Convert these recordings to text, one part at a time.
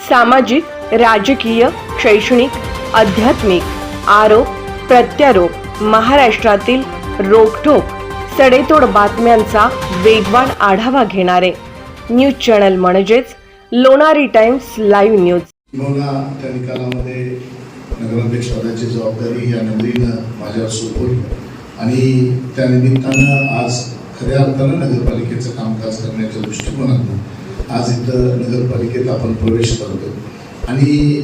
सामाजिक, राजकीय, शैक्षणिक, आध्यात्मिक, आरोप प्रत्यारोप महाराष्ट्रातील रोखठोक सडेतोड बातम्यांचा वेगवान आढावा घेणारे न्यूज चॅनल म्हणजेच लोणारी टाइम्स लाईव्ह न्यूज। त्या निकालामध्ये नगराध्यक्ष पदाची जबाबदारी या नगरीनं माझ्यावर सोपवली आणि त्या निमित्तानं आज खऱ्या अर्थानं नगरपालिकेचं कामकाज करण्याच्या दृष्टिकोनातून आज इथं नगरपालिकेत आपण प्रवेश करतो आणि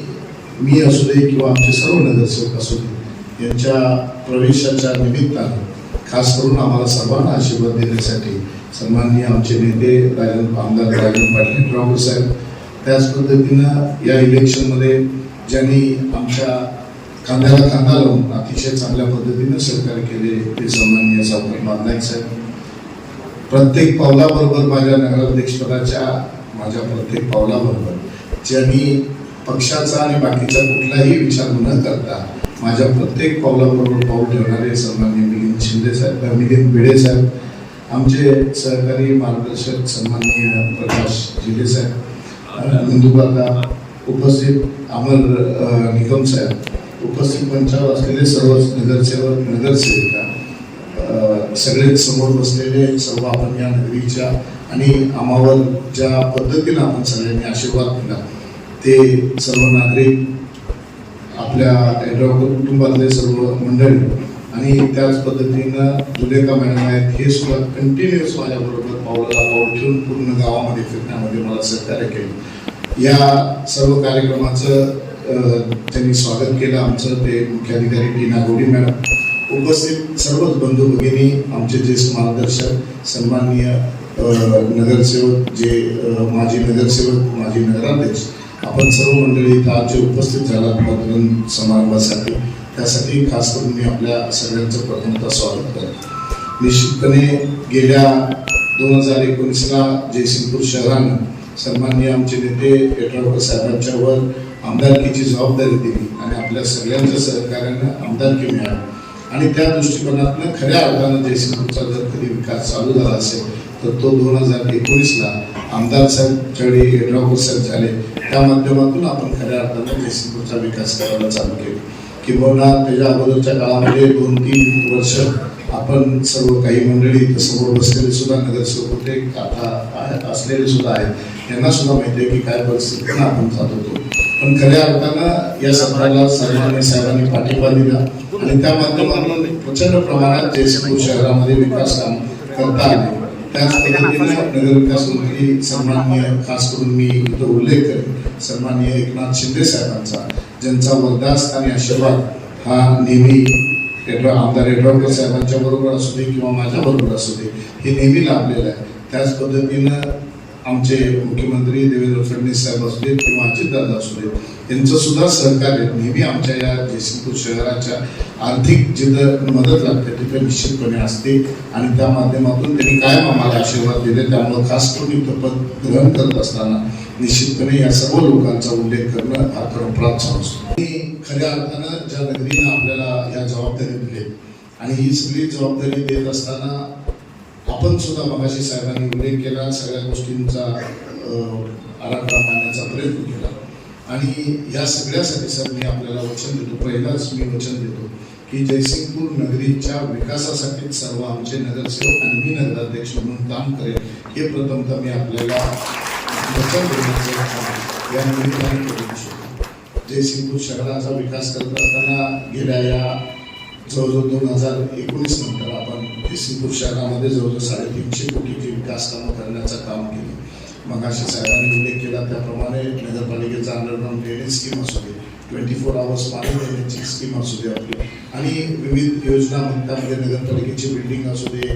मी असू दे किंवा आमचे सर्व नगरसेवक असू दे यांच्या प्रवेशाच्या निमित्तानं खास करून आम्हाला सर्वांना आशीर्वाद देण्यासाठी सन्माननीय आमचे नेते आमदार राजन पाटील येड्रावकर साहेब, त्याच पद्धतीनं या इलेक्शनमध्ये ज्यांनी आमच्या खांद्याला खांदा लावून अतिशय चांगल्या पद्धतीनं सहकार्य केले ते सन्माननीय सावकार नाईक साहेब, प्रत्येक पावलाबरोबर माझ्या नगराध्यक्षपदाच्या माझ्या प्रत्येक पावलाबरोबर ज्यांनी पक्षाचा आणि बाकीचा कुठलाही विचार न करता माझ्या प्रत्येक पावलाबरोबर पाऊल ठेवणारे सन्माननीय मिलिंद शिंदे साहेब, मिलिंद भिडे साहेब, आमचे सहकारी मार्गदर्शक सन्माननीय प्रकाश जिले साहेब, नंदुबागा उपस्थित अमर निकम साहेब, उपस्थित मंचावर असलेले सर्व नगरसेवक नगरसेविका, सगळे समोर बसलेले सर्व आपण या नगरीच्या आणि आम्हावर ज्या पद्धतीनं आपण सगळ्यांनी आशीर्वाद दिला ते सर्व नागरिक, आपल्या येड्रावकर कुटुंबातले सर्व मंडळी आणि त्याच पद्धतीनं जुलेखा मॅडम आहेत, हे सुद्धा कंटिन्युअस माझ्याबरोबर पावलाला पाऊल ठेवून पूर्ण गावामध्ये फिरण्यामध्ये मला सहकार्य केलं। या सर्व कार्यक्रमाचं त्यांनी स्वागत केलं आमचं ते मुख्याधिकारी टी नागोडी मॅडम, उपस्थित सर्वच बंधू भगिनी, आमचे ज्येष्ठ मार्गदर्शक सन्माननीय नगरसेवक, जे माजी नगरसेवक, माजी नगराध्यक्ष, आपण सर्व मंडळी इथं आज जे उपस्थित झाला पदग्रहण समारंभासाठी, त्यासाठी खास करून मी आपल्या सगळ्यांचं प्रथमतः स्वागत करतो। निश्चितपणे गेल्या 2019ला जयसिंगपूर शहरानं सन्माननीय आमचे नेते येड्रावकर साहेबांच्या वर आमदारकीची जबाबदारी दिली आणि आपल्या सगळ्यांच्या सहकार्यानं आमदारकी मिळाली आणि त्या दृष्टिकोनातून खऱ्या अर्थानं जयसिंगपूरचा जर कधी विकास चालू झाला असेल तर तो 2019ला आमदार साहेब ज्यावेळी येड्रावकर साहेब झाले त्या माध्यमातून आपण खऱ्या अर्थानं जयसिंगपूरचा विकास करायला चालू केला। किंवा त्याच्या अगोदरच्या काळामध्ये 2-3 वर्ष आपण सर्व काही मंडळी समोर बसलेले सुद्धा नगरसेवक होते, आता असलेले सुद्धा आहेत, यांना सुद्धा माहिती आहे की काय परिस्थितीनं आपण जात होतो, पण खऱ्या अर्थानं या सत्राला सन्माननीय साहेबांनी पाठिंबा दिला आणि त्या माध्यमातून प्रचंड प्रमाणात जयसिंगपूर शहरामध्ये विकास काम करता आले। त्याच पद्धतीने नगरविकास मंत्री सन्माननीय खास करून मी इथं उल्लेख करेन सन्माननीय एकनाथ शिंदे साहेबांचा, ज्यांचा वरदास्त आणि आशीर्वाद हा नेहमी आमदार येड्रावकर साहेबांच्या बरोबर असू दे किंवा माझ्या बरोबर असू दे हे नेहमी लाभलेलं आहे। त्याच पद्धतीनं आमचे मुख्यमंत्री देवेंद्र फडणवीस साहेब असू देत किंवा अजितदादा असू देत, त्यांचं सुद्धा सहकार्य नेहमी आमच्या या जयसिंगपूर शहराच्या आर्थिक जिथं मदत लागते तिथे निश्चितपणे असते आणि त्या माध्यमातून त्यांनी कायम आम्हाला आशीर्वाद दिले। त्यामुळे खास करून इथं पद ग्रहण करत असताना निश्चितपणे या सर्व लोकांचा उल्लेख करणं हा परंपराच असतो आणि खऱ्या अर्थानं ज्या नगरीनं आपल्याला या जबाबदारी दिली आणि ही सगळी जबाबदारी देत असताना आपण सुद्धा मगाशी साहेबांनी उल्लेख केला, सगळ्या गोष्टींचा आराखडा मांडण्याचा प्रयत्न केला आणि या सगळ्यासाठी सर मी आपल्याला वचन देतो, पहिलाच मी वचन देतो की जयसिंगपूर नगरीच्या विकासासाठी सर्व आमचे नगरसेवक आणि मी नगराध्यक्ष म्हणून काम करेल हे प्रथमतः मी आपल्याला वचन देण्याचं या निमित्ताने करू शकतो। जयसिंगपूर शहराचा विकास करत असताना गेल्या या जवळजवळ 2019 नंतर आपण जयसिंगपूर शहरामध्ये जवळजवळ 350 कोटीची विकास कामं करण्याचं काम केलं। मगाशी साहेबांनी उल्लेख केला त्याप्रमाणे नगरपालिकेचा अंडरग्राउंड ड्रेनेज स्कीम असू दे, 24 आवर्स पाणी देण्याची स्कीम असू दे आपली आणि विविध योजना त्यामध्ये नगरपालिकेची बिल्डिंग असू दे,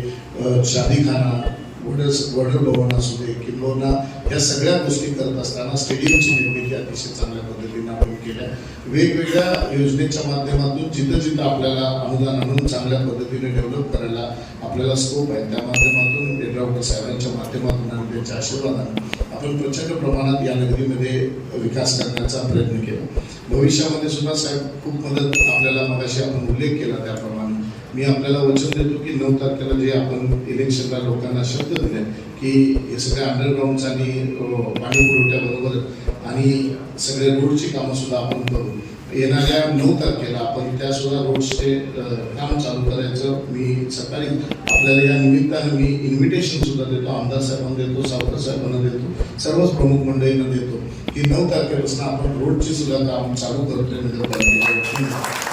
शादीखाना, वडर भवन असू दे किंवा या सगळ्या गोष्टी करत असताना स्टेडियमची निर्मिती अतिशय चांगल्या पद्धतीने आपण केल्या। वेगवेगळ्या योजनेच्या माध्यमातून जिथं जिथं आपल्याला अनुदान आणून चांगल्या पद्धतीने डेव्हलप करायला आपल्याला स्कोप आहे त्या माध्यमातून येड्रावकर साहेबांच्या माध्यमातून आणि त्यांच्या आशीर्वादाने आपण प्रचंड प्रमाणात या नगरीमध्ये विकास करण्याचा प्रयत्न केला। भविष्यामध्ये सुद्धा साहेब खूप मदत आपल्याला मगाशी आपण उल्लेख केला त्याप्रमाणे मी आपल्याला वचन देतो की 9 तारखेला जे आपण इलेक्शनला लोकांना शब्द दिले की हे सगळ्या अंडरग्राऊंडचं आणि पाणी पुरवठ्याबरोबर आणि सगळे रोडची कामं सुद्धा आपण करू. येणाऱ्या 9 तारखेला आपण त्या सुद्धा रोडचे काम चालू करायचं. मी सकाळी आपल्याला या निमित्तानं मी इन्व्हिटेशन सुद्धा देतो, आमदार साहेबांना देतो, सावकर साहेबांना देतो, सर्वच प्रमुख मंडळींना देतो की 9 तारखेपासून आपण रोडची सुद्धा काम चालू करतोय नगरपालिकेच्या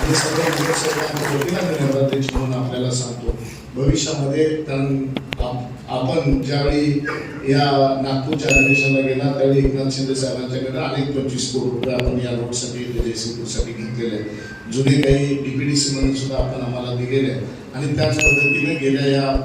आणि सर्व नगरसेवकांच्या वतीनं मी नगराध्यक्ष म्हणून आपल्याला सांगतो भविष्यामध्ये. कारण आपण ज्यावेळी या नागपूरच्या अधिवेशनाला गेला त्यावेळी एकनाथ शिंदे साहेबांच्याकडे अनेक 25 कोटी रुपये आपण या रोडसाठी जयसिंगपूरसाठी घेतलेले आहेत. जुने काही DPDC म्हणून सुद्धा आपण आम्हाला दिलेले आहेत आणि त्याच पद्धतीने गेल्या या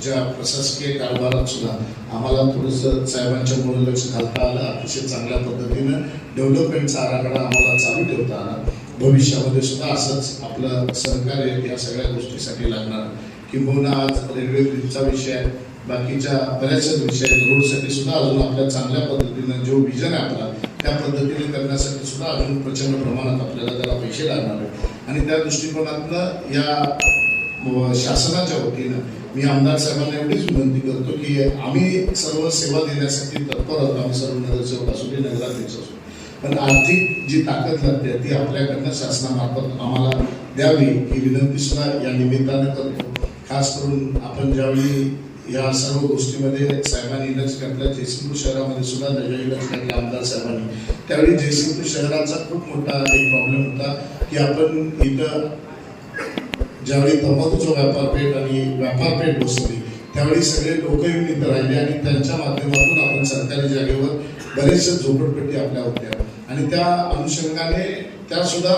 ज्या प्रशासकीय कारभारात सुद्धा आम्हाला थोडंसं साहेबांच्यामुळे लक्ष घालता आलं. अतिशय चांगल्या पद्धतीनं डेव्हलपमेंटचा आराखडा आम्हाला चालू ठेवता आला. भविष्यामध्ये सुद्धा असंच आपलं सहकार्य या सगळ्या गोष्टीसाठी लागणार. किंबहुना आज रेल्वे ब्रिजचा विषय आहे, बाकीच्या बऱ्याचशाच विषय आहेत. रोडसाठी सुद्धा अजून आपल्या चांगल्या पद्धतीनं जो विजन आहे आपला त्या पद्धतीने करण्यासाठी सुद्धा अजून प्रचंड प्रमाणात आपल्याला त्याला पैसे लागणार आहेत. आणि त्या दृष्टिकोनातनं या शासनाच्या वतीनं मी आमदार साहेबांना एवढीच विनंती करतो की आम्ही सर्व सेवा देण्यासाठी तत्पर आहोत. आम्ही सर्व नगरसेवक असू दे, नगराध्यक्ष असू, पण आर्थिक जी ताकद लागते ती आपल्याकडनं शासनामार्फत आम्हाला द्यावी ही विनंती सुद्धा या निमित्तानं करतो. खास करून आपण ज्यावेळी या सर्व गोष्टीमध्ये साहेबांनी लक्ष घातलं, जयसिंगपूर शहरामध्ये सुद्धा ज्यावेळी लक्ष घातलं आमदार साहेबांनी, त्यावेळी जयसिंगपूर शहराचा खूप मोठा एक प्रॉब्लेम होता की आपण इथं ज्यावेळी तंबाखूचं व्यापारपेठ आणि व्यापारपेठ बसवली त्यावेळी सगळे लोक येऊन इथं राहिले आणि त्यांच्या माध्यमातून आपण सरकारी जागेवर बरेचशा झोपडपट्टी आपल्या होत्या आणि त्या अनुषंगाने त्या सुद्धा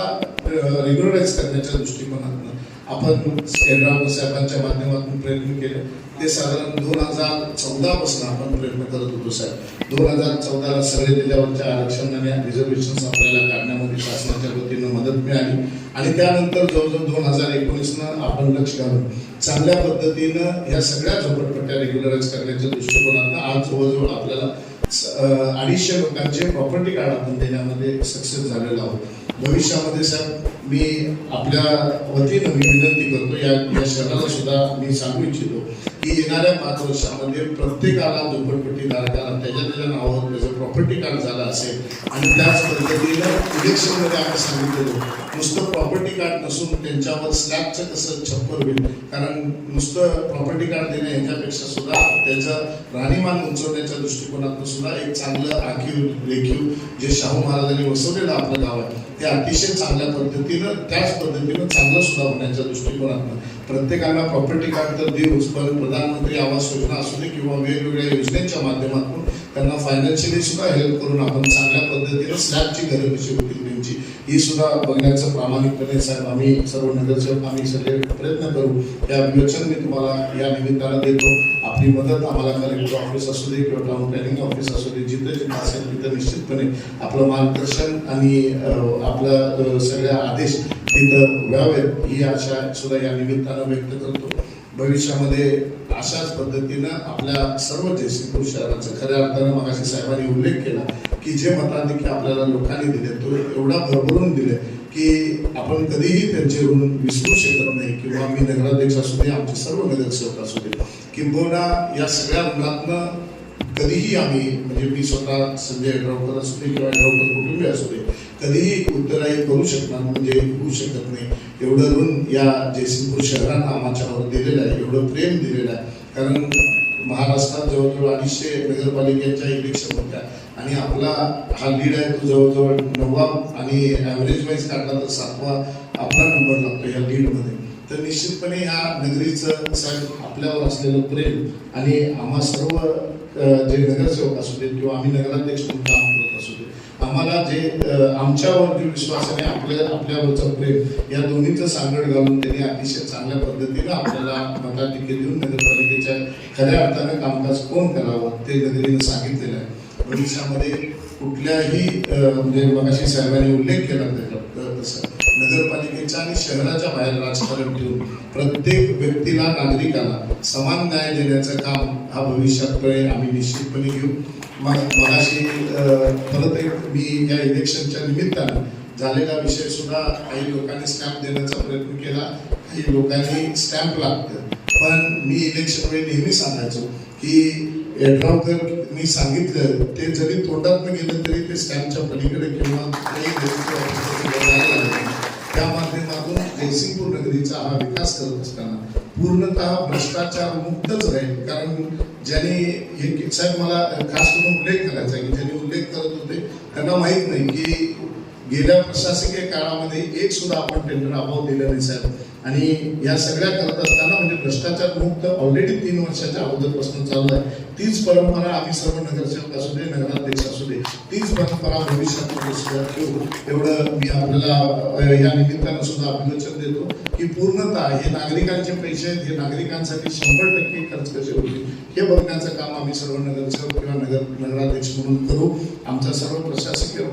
रेग्युलराईज करण्याच्या दृष्टिकोनातून आपण केंद्रावर साहेबांच्या माध्यमातून प्रयत्न केले. ते साधारण 2014 पासून आपण प्रयत्न करत होतो साहेब. 2014ला सगळे त्याच्यावरच्या आरक्षण आणि रिझर्वेशन आपल्याला काढण्यामध्ये शासनाच्या वतीनं मदत मिळाली आणि त्यानंतर जवळजवळ 2019नं आपण लक्ष घालून चांगल्या पद्धतीनं या सगळ्या झोपडपट्ट्या रेग्युलराईज करण्याच्या दृष्टिकोनातून आज जवळजवळ आपल्याला 250 लोकांचे प्रॉपर्टी कार्ड आपण देण्यामध्ये सक्सेस झालेलो आहोत. भविष्यामध्ये साहेब मी आपल्या वतीनं मी विनंती करतो या शहराला सुद्धा मी सांगू इच्छितो की येणाऱ्या 5 वर्षामध्ये प्रत्येकाला झोपडपट्टी धारकाला त्याच्या नावावर त्याचं प्रॉपर्टी कार्ड झालं असेल आणि त्याच पद्धतीनं इलेक्शनमध्ये आम्ही सांगितलेलो नुसतं प्रॉपर्टी कार्ड नसून त्यांच्यावर स्लॅबचं कसं छप्पर होईल. कारण नुसतं प्रॉपर्टी कार्ड देणं यांच्यापेक्षा सुद्धा त्याचं राहणीमान उंचवण्याच्या दृष्टिकोनातून सुद्धा एक चांगलं आखीव रेखीव जे शाहू महाराजांनी वसवलेलं आपलं गाव आहे ते अतिशय चांगल्या पद्धतीनं त्याच पद्धतीनं चांगलं सुद्धा होण्याच्या दृष्टिकोनातून प्रत्येकाला प्रॉपर्टी कार्ड तर देऊच, पण प्रधानमंत्री आवास योजना असू दे किंवा वेगवेगळ्या योजनेच्या माध्यमातून त्यांना फायनान्शियली सुद्धा हेल्प करून आपण चांगल्या पद्धतीनं स्लॅबची घरं कशी होतील त्यांची ही सुद्धा बघण्याचं प्रामाणिकपणे साहेब आम्ही सर्व नगरसेवक आम्ही सगळे प्रयत्न करू. या वचन मी तुम्हाला या निमित्तानं देतो. आपली मदत आम्हाला कलेक्टर ऑफिस असू दे किंवा टाउन प्लॅनिंग ऑफिस असू दे जिथे जिथे असेल तिथं निश्चितपणे आपलं मार्गदर्शन आणि आपलं सगळ्या आदेश तिथं व्हावेत ही आशा सुद्धा या निमित्तानं व्यक्त करतो. भविष्यामध्ये अशाच पद्धतीनं आपल्या सर्व जयसिंगपूर शहराचं खऱ्या अर्थानं मगाशी साहेबांनी उल्लेख केला की जे मताधिक्य आपल्याला लोकांनी दिले तो एवढा भरभरून दिले की आपण कधीही त्यांचे ऋण विसरू शकत नाही. किंवा मी नगराध्यक्ष असू दे, आमचे सर्व नगरसेवक असू दे, किंबहुना या सगळ्या ऋणातनं कधीही आम्ही म्हणजे मी स्वतः संजय यड्रावकर असू दे किंवा यड्रावकर कुटुंबीय असू दे कधीही उत्तराई करू शकणार म्हणजे होऊ शकत नाही. एवढं ऋण या जयसिंगपूर शहरानं आमच्यावर दिलेलं आहे, एवढं प्रेम दिलेलं आहे. कारण महाराष्ट्रात जवळजवळ 250 नगरपालिकेच्या इलेक्शन होत्या आणि आपला हा लीड आहे तो जवळजवळ 9वा आणि ॲव्हरेज वाईज काढला तर 7वा आपला नंबर लागतो या लीडमध्ये. तर निश्चितपणे ह्या नगरीचं साहेब आपल्यावर असलेलं प्रेम आणि आम्हा सर्व जे नगरसेवक असू देत किंवा आम्ही नगराध्यक्ष म्हणून काम करत असू देत आम्हाला जे आमच्यावर जे विश्वास आणि आपल्यावरचं प्रेम या दोन्हीचं सांगड घालून त्यांनी अतिशय चांगल्या पद्धतीनं आपल्याला मताधिक्य देऊन नगरपालिकेच्या खऱ्या अर्थानं कामकाज कोण करावं ते नगरीनं सांगितलेलं आहे. भविष्यामध्ये कुठल्याही म्हणजे मगाशी साहेबांनी उल्लेख केला तसं नगरपालिकेच्या आणि शहराच्या बाहेर राजकारण ठेवून प्रत्येक व्यक्तीला नागरिकाला समान न्याय देण्याचं काम हा भविष्याकडे आम्ही निश्चितपणे घेऊ. मगाशी परत एक मी या इलेक्शनच्या निमित्तानं झालेला विषय सुद्धा काही लोकांनी स्टॅम्प देण्याचा प्रयत्न केला, काही लोकांनी स्टॅम्प लागतं. पण मी इलेक्शन वेळी नेहमी सांगायचो की यड्रावकर मी सांगितलं ते जरी तोंडात गेलं तरी ते स्टॅम्पच्या पलीकडे किंवा त्या माध्यमातून जयसिंगपूर नगरीचा हा विकास करत असताना पूर्णतः भ्रष्टाचार मुक्तच राहील. कारण ज्यांनी हे साहेब मला खास करून उल्लेख करायचा की ज्यांनी उल्लेख करत होते त्यांना माहीत नाही की गेल्या प्रशासकीय काळामध्ये एक सुद्धा आपण टेंडर अभाव दिला नाही साहेब. आणि या सगळ्या करत असताना म्हणजे भ्रष्टाचार मुक्त ऑलरेडी 3 वर्षाच्या अगोदरपासून चालू आहे. तीच परंपरा आम्ही सर्व नगरसेवक असू दे, नगराध्यक्ष असू दे, तीच परंपरा भविष्यात सुद्धा ठेवू एवढं मी आपल्याला या निमित्तानं सुद्धा अभिवाचन देतो की पूर्णतः हे नागरिकांचे पैसे हे नागरिकांसाठी 100% खर्च कसे होतील हे बघण्याचं काम आम्ही सर्व नगरसेवक किंवा नगराध्यक्ष म्हणून करू. आमचा सर्व प्रशासकीय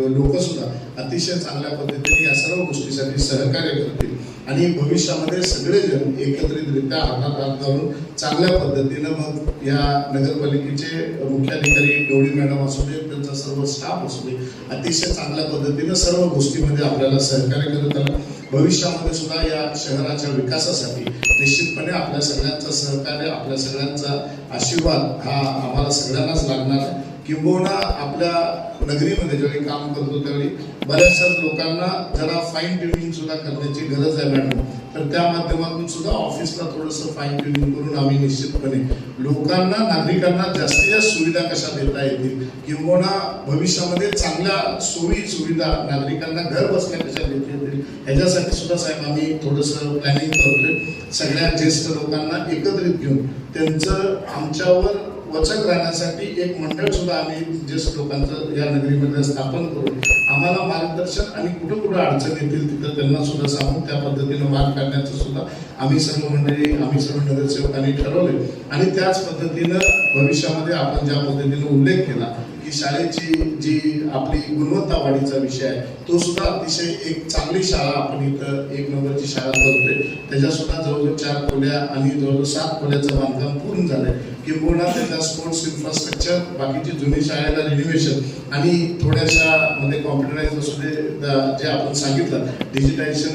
लोक सुद्धा अतिशय चांगल्या पद्धतीने या सर्व गोष्टीसाठी सहकार्य करतील आणि भविष्यामध्ये सगळेजण एकत्रितरित्या हातात हात घालून चांगल्या पद्धतीनं मग या नगरपालिकेचे मुख्याधिकारी गवळी मॅडम असू दे, त्यांचा सर्व स्टाफ असू दे, अतिशय चांगल्या पद्धतीनं सर्व गोष्टीमध्ये आपल्याला सहकार्य करत आलं. भविष्यामध्ये सुद्धा या शहराच्या विकासासाठी निश्चितपणे आपल्या सगळ्यांचं सहकार्य, आपल्या सगळ्यांचा आशीर्वाद हा आम्हाला सगळ्यांनाच लागणार आहे. किंबहुना आपल्या नगरीमध्ये ज्यावेळी काम करतो त्यावेळी बऱ्याचशा लोकांना जरा फाईन ट्युनिंग सुद्धा करण्याची गरज आहे मॅडम. तर त्या माध्यमातून सुद्धा ऑफिसला थोडंसं फाईन ट्युनिंग करून आम्ही निश्चितपणे लोकांना, नागरिकांना जास्तीत जास्त सुविधा कशा देता येतील किंबहुना भविष्यामध्ये चांगल्या सोयी सुविधा नागरिकांना घर बसल्या कशा देता येतील ह्याच्यासाठी सुद्धा साहेब आम्ही थोडंसं प्लॅनिंग करतोय. सगळ्या ज्येष्ठ लोकांना एकत्रित घेऊन त्यांचं आमच्यावर वचक राहण्यासाठी एक मंडळ सुद्धा आम्ही ज्येष्ठ लोकांचं या नगरीमध्ये स्थापन करून आम्हाला मार्गदर्शन आणि कुठं कुठं अडचण येतील तिथं त्यांना सुद्धा सांगून त्या पद्धतीनं मार्ग काढण्याचं सुद्धा आम्ही सर्व मंडळी, आम्ही सर्व नगरसेवकांनी ठरवले. आणि त्याच पद्धतीनं भविष्यामध्ये आपण ज्या पद्धतीनं उल्लेख केला की शाळेची जी आपली गुणवत्ता वाढीचा विषय आहे तो सुद्धा अतिशय एक चांगली शाळा आपण इथं 1 नंबरची शाळा करतोय. त्याच्या सुद्धा जवळजवळ 4 खोल्या आणि जवळजवळ 7 खोल्याचं बांधकाम पूर्ण झालंय. किंबहुना त्याचा स्पोर्ट्स इन्फ्रास्ट्रक्चर, बाकीची जुनी शाळेला रिनोव्हेशन आणि थोड्याशा मध्ये कॉम्प्युटराइज असू दे, जे आपण सांगितलं डिजिटायझेशन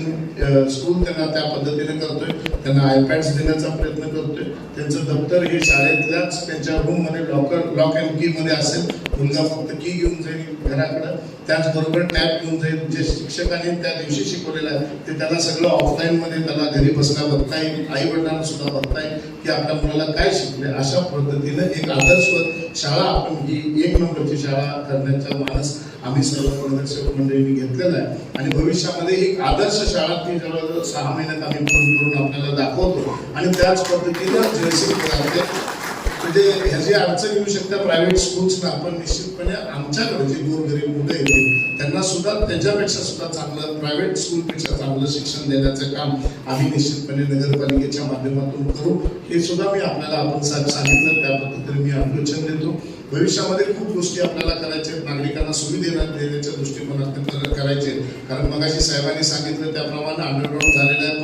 स्कूल त्यांना त्या पद्धतीने करतोय. त्यांना आयपॅड्स देण्याचा प्रयत्न करतोय. त्यांचं दप्तर हे शाळेतल्याच त्यांच्या रूममध्ये लॉक अँड की मध्ये असेल. मुलगा फक्त की घेऊन जाईल घराकडं, त्याचबरोबर टॅब घेऊन जाईल. जे शिक्षकांनी त्या दिवशी शिकवलेलं आहे ते त्याला सगळं ऑफलाईनमध्ये त्याला घरी बसला बघता येईल. आई वडिलांना सुद्धा बघता येईल की आपल्या मुलाला काय शिकले. अशा पद्धतीनं एक आदर्शवत शाळा आपण ही 1 नंबरची शाळा करण्याचा मानस आम्ही सर्व नगरसेवक मंडळींनी घेतलेला आहे. आणि भविष्यामध्ये एक आदर्श शाळा ती जवळजवळ 6 महिन्यात आम्ही पूर्ण करून आपल्याला दाखवतो. आणि त्याच पद्धतीनं जयसिंगपूर म्हणजे ह्याची अडचण येऊ शकते प्रायव्हेट स्कूल्सना, पण निश्चितपणे आमच्याकडे जे गोरगरीब मुलं येतील त्यांना सुद्धा त्याच्यापेक्षा सुद्धा चांगलं प्रायव्हेट स्कूलपेक्षा चांगलं शिक्षण देण्याचं काम आम्ही निश्चितपणे नगरपालिकेच्या माध्यमातून करू. हे सुद्धा मी आपल्याला आपण सांगितलं त्या पद्धतीने मी अभिवचन देतो. भविष्यामध्ये खूप गोष्टी आपल्याला करायच्या आहेत. नागरिकांना सुविधा देण्याच्या दृष्टिकोनातून करायचे. कारण मगाशी साहेबांनी सांगितलं त्याप्रमाणे अंडरग्राऊंड झालेलं आहे,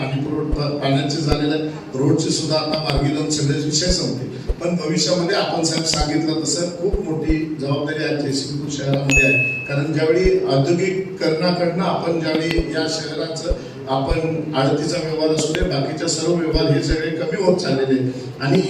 पाण्याचे झालेलं आहे, रोडचे सुद्धा आता मार्गी लावून सगळे विषय संपतील. पण भविष्यामध्ये आपण साहेब सांगितलं तसं खूप मोठी जबाबदारी आज जयसिंगपूर शहरामध्ये आहे. कारण ज्यावेळी औद्योगिकरणाकडनं आपण ज्यावेळी या शहराचं आपण आडतीचा व्यवहार असू दे, बाकीच्या सर्व व्यवहार हे सगळे कमी होत चाललेले आणि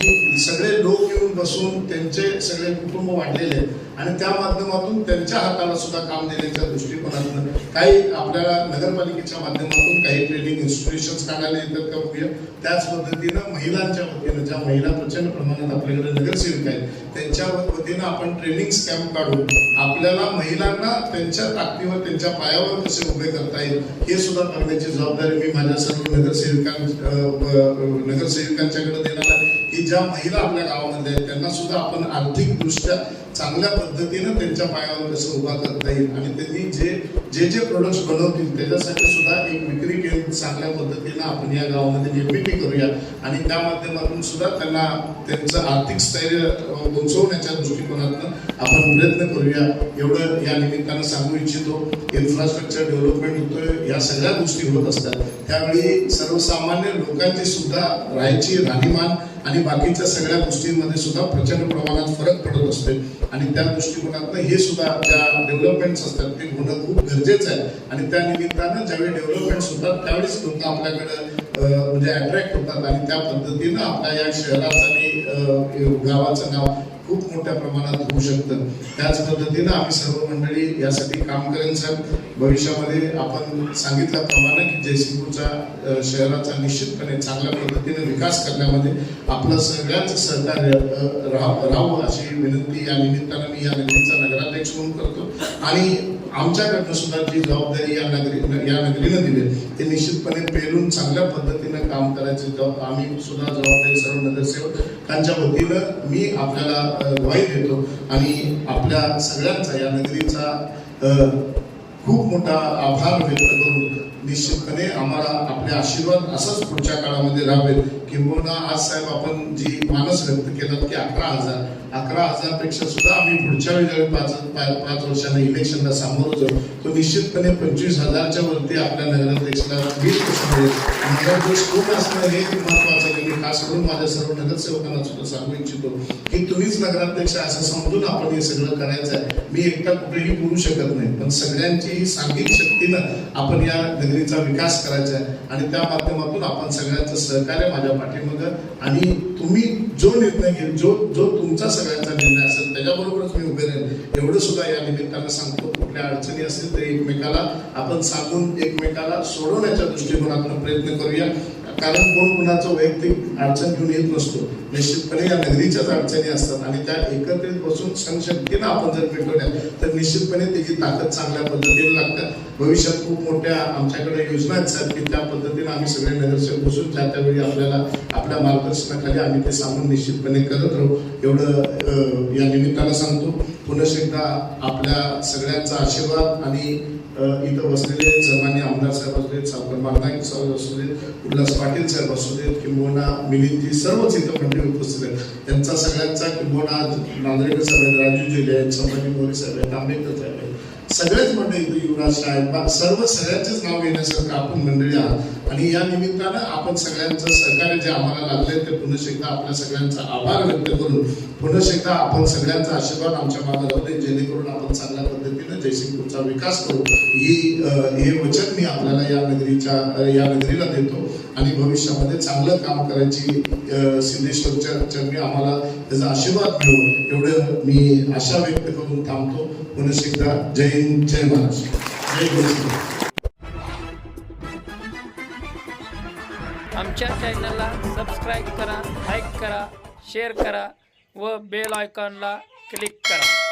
सगळे लोक येऊन बसून त्यांचे सगळे कुटुंब वाढलेले आहेत आणि त्या माध्यमातून त्यांच्या हाताला सुद्धा काम देण्याच्या दृष्टिकोनातून काही आपल्याला नगरपालिकेच्या माध्यमातून काही ट्रेनिंग इन्स्टिट्यूशन्स काढायला येतात का बघूया. त्याच पद्धतीनं महिलांच्या वतीनं ज्या महिला प्रचंड प्रमाणात आपल्याकडे नगरसेविका आहेत त्यांच्या वतीनं आपण ट्रेनिंग कॅम्प काढून आपल्याला महिलांना त्यांच्या ताकदीवर त्यांच्या पायावर कसे उभे करता येईल हे सुद्धा करण्याची जबाबदारी मी माझ्या सर्व नगरसेविकांच्याकडे देणार आहे की ज्या महिला आपल्या गावामध्ये आहेत त्यांना सुद्धा आपण आर्थिकदृष्ट्या चांगल्या पद्धतीनं त्यांच्या पायावर कसं उभा करता येईल आणि त्यांनी जे प्रोडक्ट्स बनवतील त्याच्यासाठी सुद्धा एक विक्री केंद्र चांगल्या पद्धतीनं आपण या गावामध्ये निर्मिती करूया आणि त्या माध्यमातून सुद्धा त्यांना त्यांचं आर्थिक स्थैर्य उंचवण्याच्या दृष्टिकोनातून आपण प्रयत्न करूया एवढं या निमित्तानं सांगू इच्छितो. इन्फ्रास्ट्रक्चर डेव्हलपमेंट होतोय, या सगळ्या गोष्टी होत असतात. त्यावेळी सर्वसामान्य लोकांची सुद्धा राहायची राहणीमान आणि बाकीच्या सगळ्या गोष्टींमध्ये सुद्धा प्रचंड प्रमाणात फरक पडत असते आणि त्या दृष्टिकोनातनं हे सुद्धा ज्या डेव्हलपमेंट्स असतात ते होणं खूप गरजेचं आहे आणि त्या निमित्तानं ज्यावेळी डेव्हलपमेंट्स होतात त्यावेळेस लोक आपल्याकडे म्हणजे अट्रॅक्ट होतात आणि त्या पद्धतीनं आपल्या या शहराचं आणि गावाचं नाव खूप मोठ्या प्रमाणात होऊ शकतं. त्याच पद्धतीनं आम्ही सर्व मंडळी यासाठी काम करेन साहेब. भविष्यामध्ये आपण सांगितल्याप्रमाणे की जयसिंगपूरच्या शहराचा निश्चितपणे चांगल्या पद्धतीने विकास करण्यामध्ये आपलं सगळ्यांचं सहकार्य राहावं अशी विनंती या निमित्तानं मी या नगरीचा नगराध्यक्ष म्हणून करतो आणि आमच्याकडनं सुद्धा जी जबाबदारी या नगरीनं दिली ते निश्चितपणे पेलून चांगल्या पद्धतीनं काम करायचे आम्ही सुद्धा जबाबदारी सर्व नगरसेवक त्यांच्या वतीनं मी आपल्याला ग्वाही देतो आणि आपल्या सगळ्यांचा या नगरीचा खूप मोठा आभार व्यक्त करून निश्चितपणे आम्हाला आपले आशीर्वाद असंच पुढच्या काळामध्ये राहावेत. किंबहुना आज साहेब आपण जी मानस व्यक्त केलं की 11,000 पेक्षा सुद्धा आम्ही पुढच्या वेळी पाच वर्षांना इलेक्शनला सामोरं जाऊ तो निश्चितपणे 25,000च्या वरती आपल्या नगराध्यक्षाला नगराध्यक्ष कोण असणं हे महत्वाचं आहे. मी खास करून माझ्या सर्व नगरसेवकांना सुद्धा सांगू इच्छितो की तुम्हीच नगराध्यक्ष असं समजून आपण हे सगळं करायचं आहे. मी एकटा कुठेही बोलू शकत नाही पण सगळ्यांची सांघिक शक्तीनं आपण या नगरीचा विकास करायचा आहे आणि त्या माध्यमातून आपण सगळ्यांचं सहकार्य माझ्या पाठीमागं आणि तुम्ही जो निर्णय घेईल जो तुमचा सगळ्यांचा निर्णय असेल त्याच्याबरोबरच मी उभे राहील एवढं सुद्धा या निमित्तानं सांगतो. कुठल्या अडचणी असतील तर एकमेकाला आपण सांगून एकमेकाला सोडवण्याच्या दृष्टिकोनातून प्रयत्न करूया. कारण कोण कुणाचं वैयक्तिक अडचण घेऊन येत नसतो. निश्चितपणे या नगरीच्याच अडचणी असतात आणि त्या एकत्रित बसून संशक्तीनं आपण जर पेटवल्या तर निश्चितपणे त्याची ताकद चांगल्या पद्धतीने लागतात. भविष्यात खूप मोठ्या आमच्याकडे योजना आहेत साहेब की त्या पद्धतीने आम्ही सगळे नगरसेवक बसून त्यावेळी आपल्याला आपल्या मार्गदर्शनाखाली आम्ही ते सांगून निश्चितपणे करत राहू एवढं या निमित्तानं सांगतो. पुन्हा एकदा आपल्या सगळ्यांचा आशीर्वाद आणि इथं बसलेले सन्मान्य आमदार साहेब असू देत, सावकर मारनाईक साहेब असू देत, उल्हास पाटील साहेब असू देत, किंबहुना मिलिंदजी सर्वच इथं मंडळी उपस्थित आहेत त्यांचा सगळ्यांचा किंबहुना नांदरेकर साहेब आहेत, राजू जेले आहेत, संभाजी मोरे साहेब आहेत, आंबेडकर साहेब आहेत, सगळेच मंडळी इथं युवराज शाह सगळ्यांचेच नाव घेण्यासारखं आपण मंडळी आहात आणि या निमित्तानं आपण सगळ्यांचं सहकार्य जे आम्हाला लागले ते पुन्हा एकदा आपल्या सगळ्यांचा आभार व्यक्त करून पुन्हा एकदा आपण सगळ्यांचा आशीर्वाद आमच्या मागे राहू दे जेणेकरून आपण चांगल्या पद्धतीने जयसिंगपूरचा विकास करू हे वचन मी आपल्याला या नगरीला देतो आणि भविष्यामध्ये चांगलं काम करायची सिद्धेश्वरच्या चरणी आम्हाला त्याचा आशीर्वाद मिळू एवढं मी आशा व्यक्त करून थांबतो. पुन्हा एकदा जय हिंद, जय महाराष्ट्र, जय जयसिंग. आमच्या चॅनलला सबस्क्राईब करा, लाईक करा, शेअर करा व बेल आयकॉनला क्लिक करा.